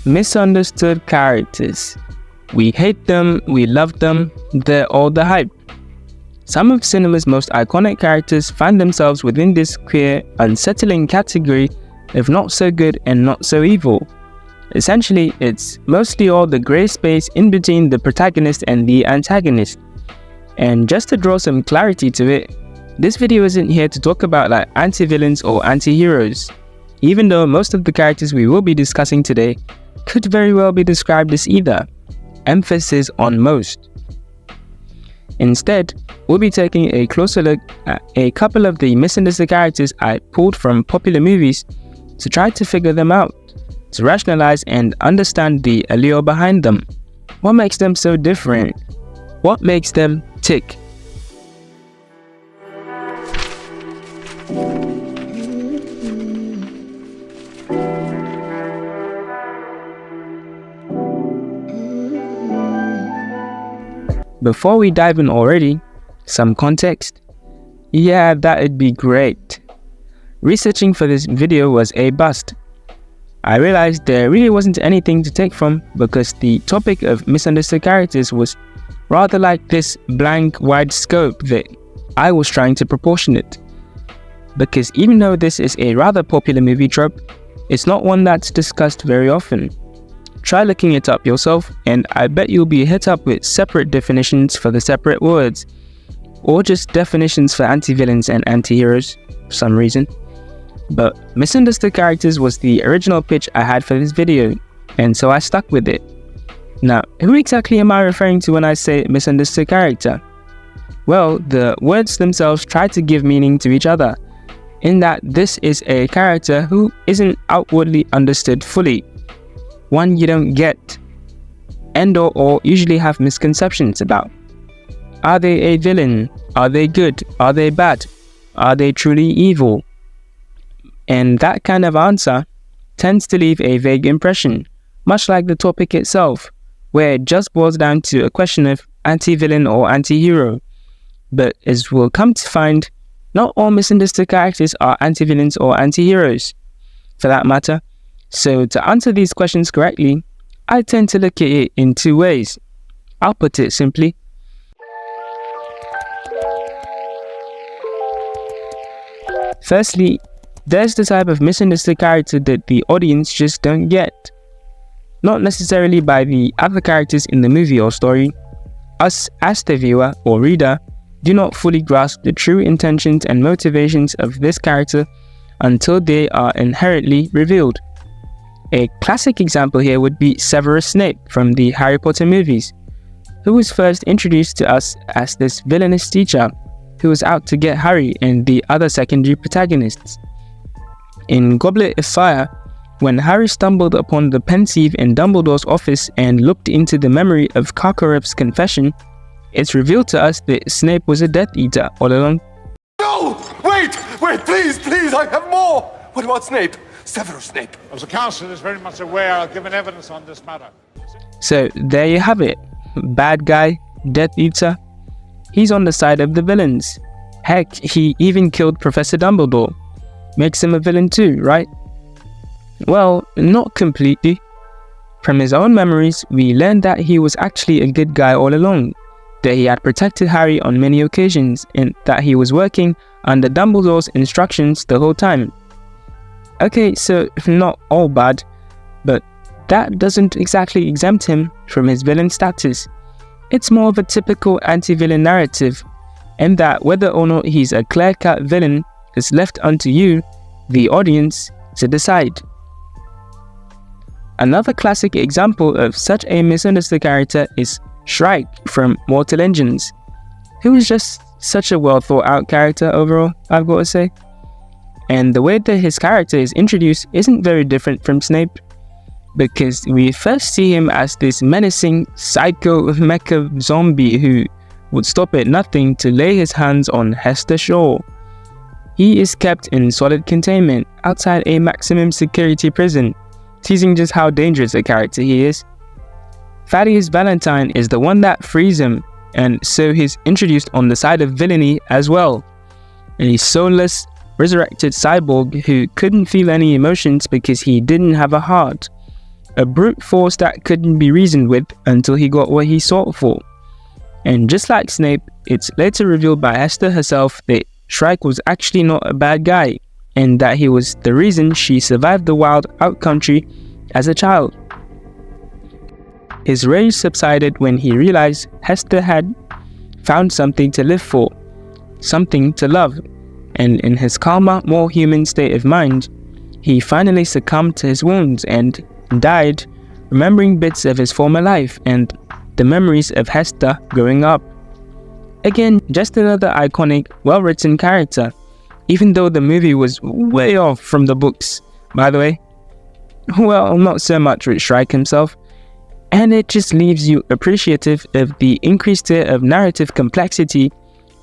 Misunderstood characters. We hate them, we love them, they're all the hype. Some of cinema's most iconic characters find themselves within this queer, unsettling category of not so good and not so evil. Essentially, it's mostly all the grey space in between the protagonist and the antagonist. And just to draw some clarity to it, this video isn't here to talk about like anti-villains or anti-heroes, even though most of the characters we will be discussing today could very well be described as either. Emphasis on most. Instead, we'll be taking a closer look at a couple of the misunderstood characters I pulled from popular movies to try to figure them out, to rationalize and understand the allure behind them. What makes them so different? What makes them tick? Before we dive in already, some context? Yeah, that'd be great. Researching for this video was a bust. I realized there really wasn't anything to take from because the topic of misunderstood characters was rather like this blank wide scope that I was trying to proportionate. Because even though this is a rather popular movie trope, it's not one that's discussed very often. Try looking it up yourself and I bet you'll be hit up with separate definitions for the separate words, or just definitions for anti-villains and anti-heroes for some reason. But misunderstood characters was the original pitch I had for this video, and so I stuck with it. Now, who exactly am I referring to when I say misunderstood character? Well, the words themselves try to give meaning to each other, in that this is a character who isn't outwardly understood fully. One you don't get, and/or usually have misconceptions about. Are they a villain? Are they good? Are they bad? Are they truly evil? And that kind of answer tends to leave a vague impression, much like the topic itself, where it just boils down to a question of anti-villain or anti-hero. But as we'll come to find, not all misunderstood characters are anti-villains or anti-heroes, for that matter. So to answer these questions correctly, I tend to look at it in two ways. I'll put it simply. Firstly, there's the type of misunderstood character that the audience just don't get. Not necessarily by the other characters in the movie or story. Us as the viewer or reader do not fully grasp the true intentions and motivations of this character until they are inherently revealed. A classic example here would be Severus Snape from the Harry Potter movies, who was first introduced to us as this villainous teacher who was out to get Harry and the other secondary protagonists. In Goblet of Fire, when Harry stumbled upon the pensieve in Dumbledore's office and looked into the memory of Karkaroff's confession, it's revealed to us that Snape was a Death Eater all along. No! Wait, please, I have more! What about Snape? Severus Snape. As the council is very much aware, I've given evidence on this matter. So there you have it. Bad guy, Death Eater. He's on the side of the villains. Heck, he even killed Professor Dumbledore. Makes him a villain too, right? Well, not completely. From his own memories, we learned that he was actually a good guy all along, that he had protected Harry on many occasions, and that he was working under Dumbledore's instructions the whole time. Okay, so not all bad, but that doesn't exactly exempt him from his villain status. It's more of a typical anti-villain narrative, and that whether or not he's a clear-cut villain is left unto you, the audience, to decide. Another classic example of such a misunderstood character is Shrike from Mortal Engines, who is just such a well thought out character overall, I've got to say. And the way that his character is introduced isn't very different from Snape, because we first see him as this menacing psycho mecha zombie who would stop at nothing to lay his hands on Hester Shaw. He is kept in solid containment outside a maximum security prison, teasing just how dangerous a character he is. Thaddeus Valentine is the one that frees him, and so he's introduced on the side of villainy as well. A soulless, resurrected cyborg who couldn't feel any emotions because he didn't have a heart. a brute force that couldn't be reasoned with until he got what he sought for. And just like Snape, it's later revealed by Hester herself that Shrike was actually not a bad guy, and that he was the reason she survived the wild outcountry as a child. His rage subsided when he realized Hester had found something to live for, something to love, and in his calmer, more human state of mind, he finally succumbed to his wounds and died, remembering bits of his former life and the memories of Hester growing up. Again, just another iconic, well-written character, even though the movie was way off from the books, by the way. Well, not so much with Shrike himself, and it just leaves you appreciative of the increased tier of narrative complexity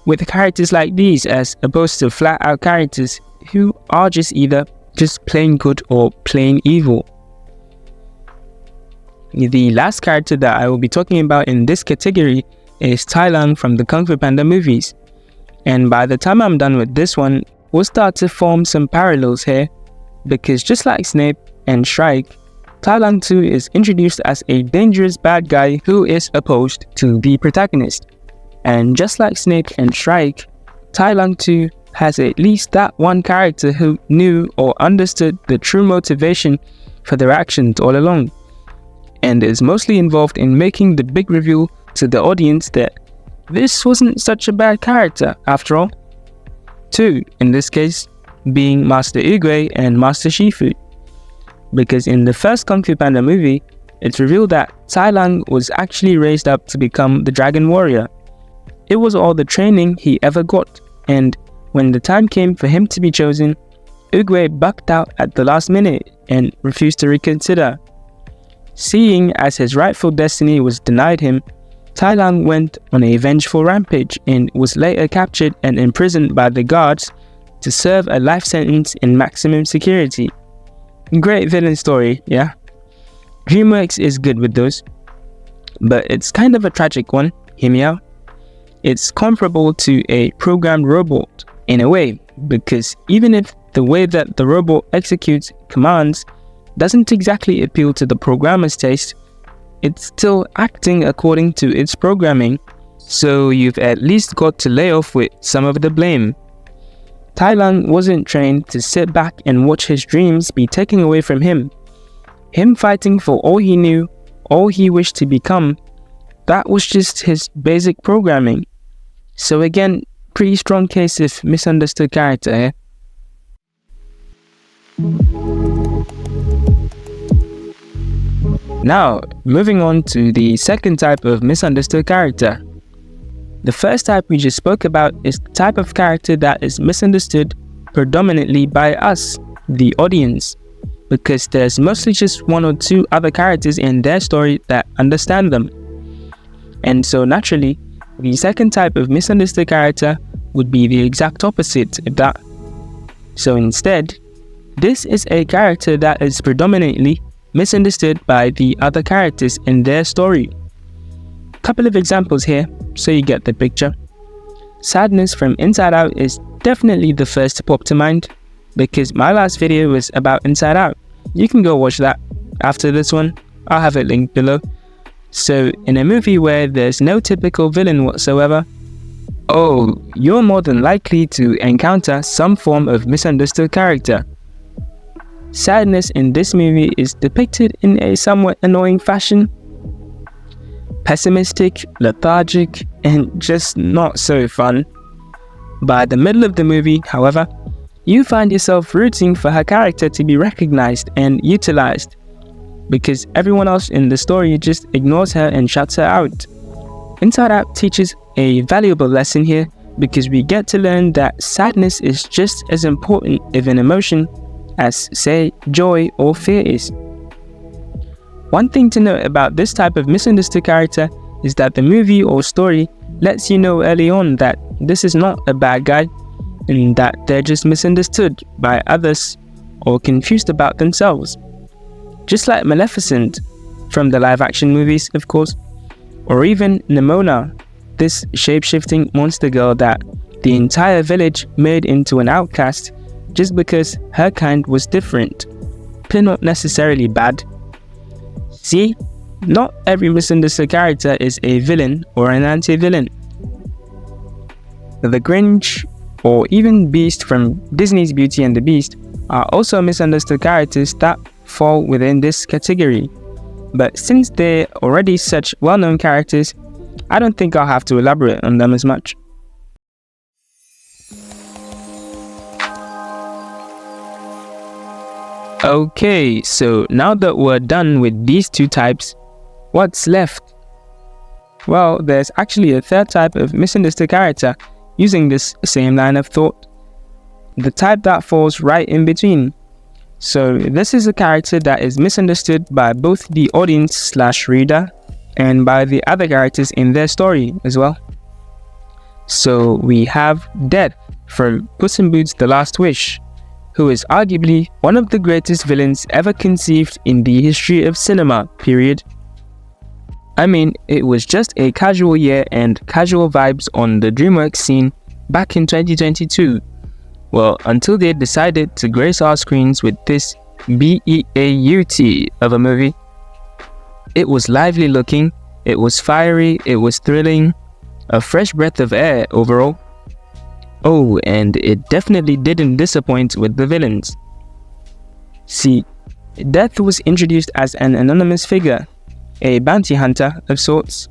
with characters like these, as opposed to flat-out characters who are either just plain good or plain evil. The last character that I will be talking about in this category is Tai Lung from the Kung Fu Panda movies. And by the time I'm done with this one, we'll start to form some parallels here, because just like Snape and Shrike, Tai Lung too is introduced as a dangerous bad guy who is opposed to the protagonist. And just like Snape and Shrike, Tai Lung too has at least that one character who knew or understood the true motivation for their actions all along, and is mostly involved in making the big reveal to the audience that this wasn't such a bad character after all. Two, in this case, being Master Oogway and Master Shifu. Because in the first Kung Fu Panda movie, it's revealed that Tai Lung was actually raised up to become the Dragon Warrior. It was all the training he ever got, and when the time came for him to be chosen, Oogway bucked out at the last minute and refused to reconsider. Seeing as his rightful destiny was denied him, Tai Lung went on a vengeful rampage and was later captured and imprisoned by the guards to serve a life sentence in maximum security. Great villain story, yeah? DreamWorks is good with those, but it's kind of a tragic one, hear me out. It's comparable to a programmed robot in a way, because even if the way that the robot executes commands doesn't exactly appeal to the programmer's taste, it's still acting according to its programming, so you've at least got to lay off with some of the blame. Tai Lung wasn't trained to sit back and watch his dreams be taken away from him. Him fighting for all he knew, all he wished to become, that was just his basic programming. So again, pretty strong case of misunderstood character here. Now, moving on to the second type of misunderstood character. The first type we just spoke about is the type of character that is misunderstood predominantly by us, the audience, because there's mostly just one or two other characters in their story that understand them. And so naturally, the second type of misunderstood character would be the exact opposite of that. So instead, this is a character that is predominantly misunderstood by the other characters in their story. Couple of examples here, so you get the picture. Sadness from Inside Out is definitely the first to pop to mind, because my last video was about Inside Out. You can go watch that after this one, I'll have it linked below. So in a movie where there's no typical villain whatsoever, you're more than likely to encounter some form of misunderstood character. Sadness in this movie is depicted in a somewhat annoying fashion. Pessimistic, lethargic, and just not so fun. By the middle of the movie, however, you find yourself rooting for her character to be recognized and utilized, because everyone else in the story just ignores her and shuts her out. Inside Out teaches a valuable lesson here, because we get to learn that sadness is just as important of an emotion as, say, joy or fear is. One thing to note about this type of misunderstood character is that the movie or story lets you know early on that this is not a bad guy, and that they're just misunderstood by others or confused about themselves. Just like Maleficent from the live-action movies, of course, or even Nimona, this shape-shifting monster girl that the entire village made into an outcast just because her kind was different, but not necessarily bad. See, not every misunderstood character is a villain or an anti-villain. The Grinch, or even Beast from Disney's Beauty and the Beast, are also misunderstood characters that fall within this category. But since they're already such well-known characters, I don't think I'll have to elaborate on them as much. Okay, so now that we're done with these two types, what's left? Well, there's actually a third type of misunderstood character using this same line of thought. The type that falls right in between. So this is a character that is misunderstood by both the audience/reader and by the other characters in their story as well. So we have Death from Puss in Boots: The Last Wish, who is arguably one of the greatest villains ever conceived in the history of cinema, period. I mean, it was just a casual year and casual vibes on the DreamWorks scene back in 2022. Well, until they decided to grace our screens with this B-E-A-U-T of a movie. It was lively looking, it was fiery, it was thrilling, a fresh breath of air overall. Oh, and it definitely didn't disappoint with the villains. See, Death was introduced as an anonymous figure, a bounty hunter of sorts,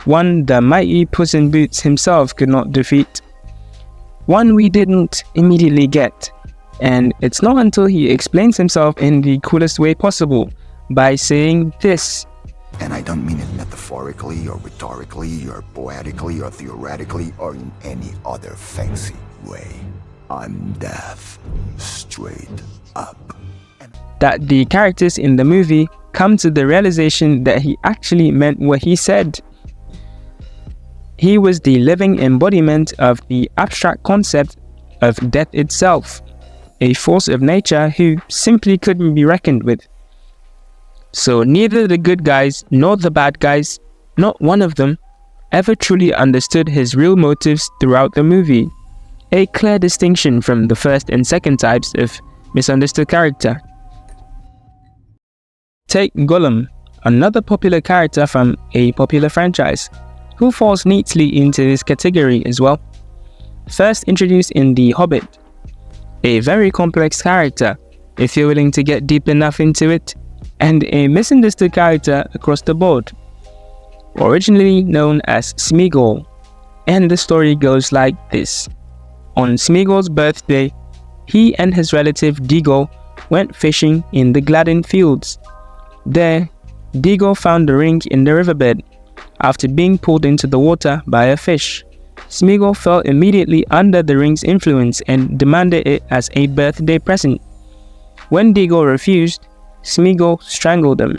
one the mighty Puss in Boots himself could not defeat. One we didn't immediately get, and it's not until he explains himself in the coolest way possible by saying this. And I don't mean it metaphorically or rhetorically or poetically or theoretically or in any other fancy way. I'm Death, straight up. That the characters in the movie come to the realization that he actually meant what he said. He was the living embodiment of the abstract concept of death itself, a force of nature who simply couldn't be reckoned with. So neither the good guys nor the bad guys, not one of them, ever truly understood his real motives throughout the movie. A clear distinction from the first and second types of misunderstood character. Take Gollum, another popular character from a popular franchise, who falls neatly into this category as well. First introduced in The Hobbit, a very complex character if you're willing to get deep enough into it, and a misunderstood character across the board. Originally known as Smeagol, and the story goes like this. On Smeagol's birthday, he and his relative Deagle went fishing in the Gladden Fields. There, Deagle found the ring in the riverbed after being pulled into the water by a fish. Smeagol fell immediately under the ring's influence and demanded it as a birthday present. When Deagle refused, Smeagol strangled him.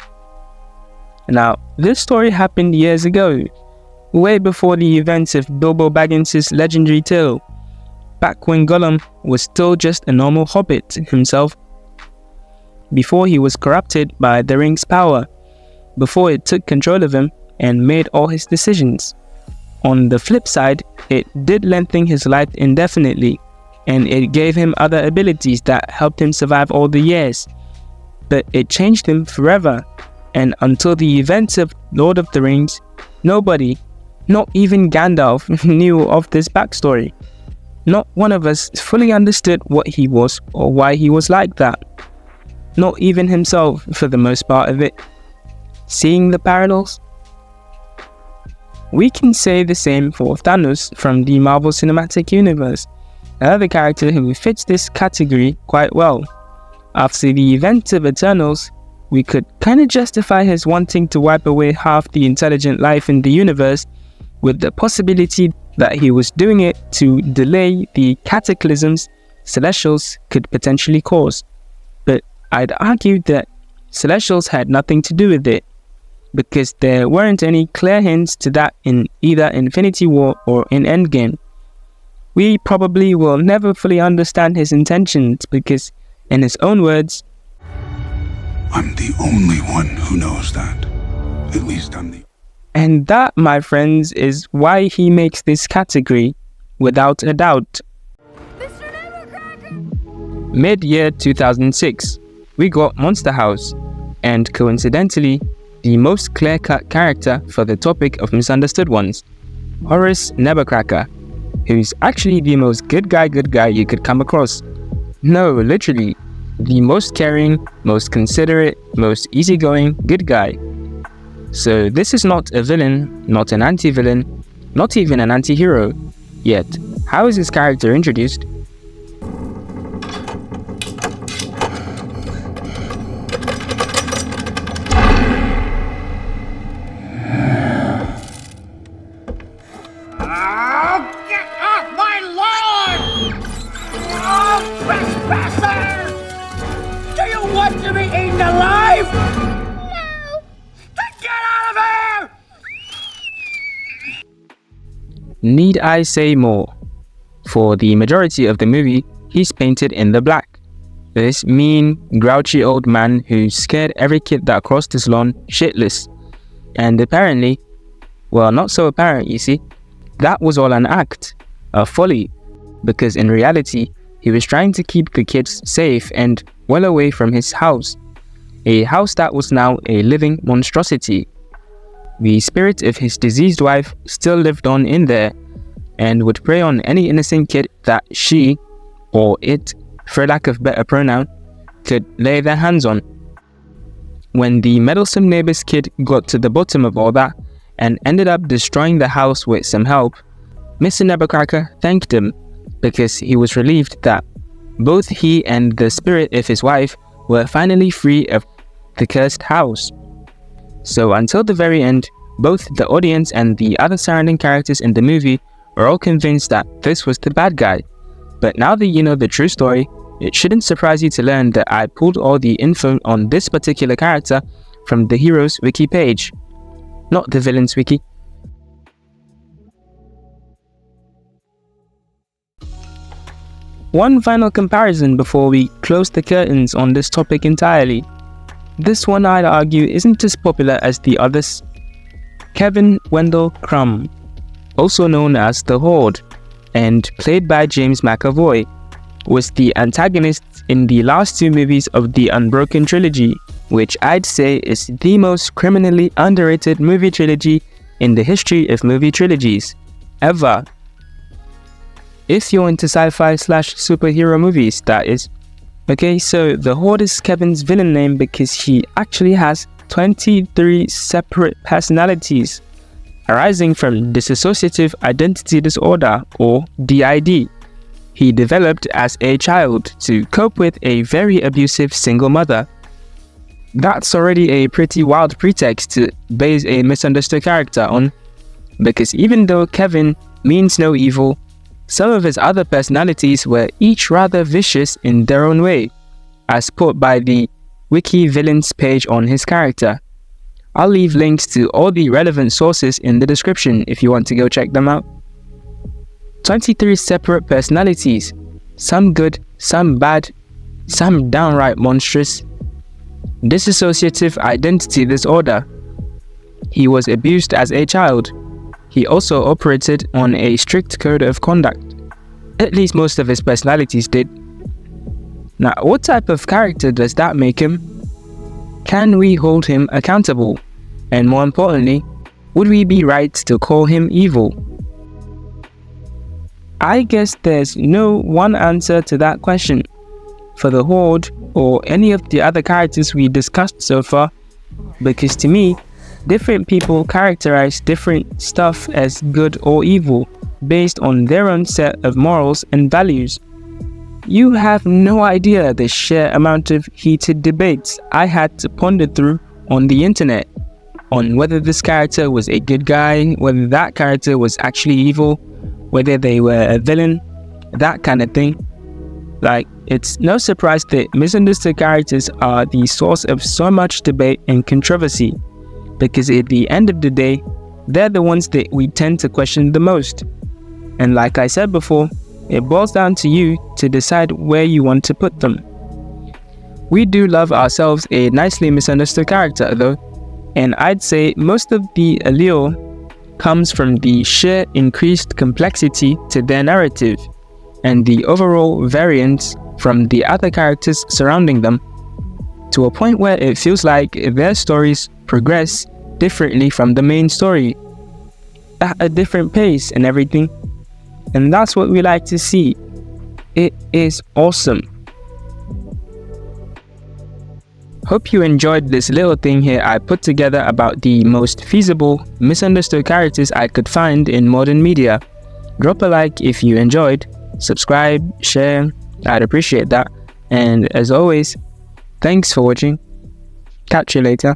Now, this story happened years ago, way before the events of Bilbo Baggins' legendary tale, back when Gollum was still just a normal hobbit himself, before he was corrupted by the ring's power, before it took control of him and made all his decisions. On the flip side, it did lengthen his life indefinitely, and it gave him other abilities that helped him survive all the years. But it changed him forever, and until the events of Lord of the Rings, nobody, not even Gandalf, knew of this backstory. Not one of us fully understood what he was or why he was like that. Not even himself for the most part of it. Seeing the parallels? We can say the same for Thanos from the Marvel Cinematic Universe, another character who fits this category quite well. After the events of Eternals, we could kinda justify his wanting to wipe away half the intelligent life in the universe with the possibility that he was doing it to delay the cataclysms Celestials could potentially cause. But I'd argue that Celestials had nothing to do with it, because there weren't any clear hints to that in either Infinity War or in Endgame. We probably will never fully understand his intentions because, in his own words, I'm the only one who knows that. At least I'm the... And that, my friends, is why he makes this category, without a doubt. Mid-year 2006, we got Monster House, and coincidentally, the most clear-cut character for the topic of misunderstood ones, Horace Nevercracker, who's actually the most good guy you could come across. No, literally, the most caring, most considerate, most easygoing good guy. So this is not a villain, not an anti-villain, not even an anti-hero. Yet, how is this character introduced? Get off my lawn! Oh, trespasser! Do you want to be eaten alive? No! Then get out of here! Need I say more? For the majority of the movie, he's painted in the black. This mean, grouchy old man who scared every kid that crossed his lawn shitless. And apparently, well, not so apparent, you see, that was all an act, a folly, because in reality, he was trying to keep the kids safe and well away from his house, a house that was now a living monstrosity. The spirit of his diseased wife still lived on in there and would prey on any innocent kid that she, or it, for lack of better pronoun, could lay their hands on. When the meddlesome neighbor's kid got to the bottom of all that and ended up destroying the house with some help, Mr. Nevercracker thanked him because he was relieved that both he and the spirit of his wife were finally free of the cursed house. So until the very end, both the audience and the other surrounding characters in the movie were all convinced that this was the bad guy. But now that you know the true story, it shouldn't surprise you to learn that I pulled all the info on this particular character from the hero's wiki page, not the villain's wiki. One final comparison before we close the curtains on this topic entirely. This one, I'd argue, isn't as popular as the others. Kevin Wendell Crumb, also known as the Horde, and played by James McAvoy, was the antagonist in the last two movies of the Unbroken trilogy, which I'd say is the most criminally underrated movie trilogy in the history of movie trilogies, ever. If you're into sci-fi / superhero movies, that is. Okay, so the Horde is Kevin's villain name because he actually has 23 separate personalities, arising from dissociative identity disorder, or DID. He developed as a child to cope with a very abusive single mother. That's already a pretty wild pretext to base a misunderstood character on, because even though Kevin means no evil, some of his other personalities were each rather vicious in their own way, as put by the Wiki Villains page on his character. I'll leave links to all the relevant sources in the description if you want to go check them out. 23 separate personalities, some good, some bad, some downright monstrous. Dissociative identity disorder. He was abused as a child. He also operated on a strict code of conduct. At least most of his personalities did. Now, what type of character does that make him? Can we hold him accountable? And more importantly, would we be right to call him evil? I guess there's no one answer to that question. For the Horde, or any of the other characters we discussed so far, because to me, different people characterize different stuff as good or evil based on their own set of morals and values. You have no idea the sheer amount of heated debates I had to ponder through on the internet on whether this character was a good guy, whether that character was actually evil, whether they were a villain, that kind of thing. Like, it's no surprise that misunderstood characters are the source of so much debate and controversy, because at the end of the day, they're the ones that we tend to question the most. And like I said before, it boils down to you to decide where you want to put them. We do love ourselves a nicely misunderstood character though, and I'd say most of the allure comes from the sheer increased complexity to their narrative, and the overall variance from the other characters surrounding them. to a point where it feels like their stories progress differently from the main story, at a different pace and everything. And that's what we like to see. It is awesome. Hope you enjoyed this little thing here I put together about the most feasible, misunderstood characters I could find in modern media. Drop a like if you enjoyed, subscribe, share, I'd appreciate that. And as always, thanks for watching. Catch you later.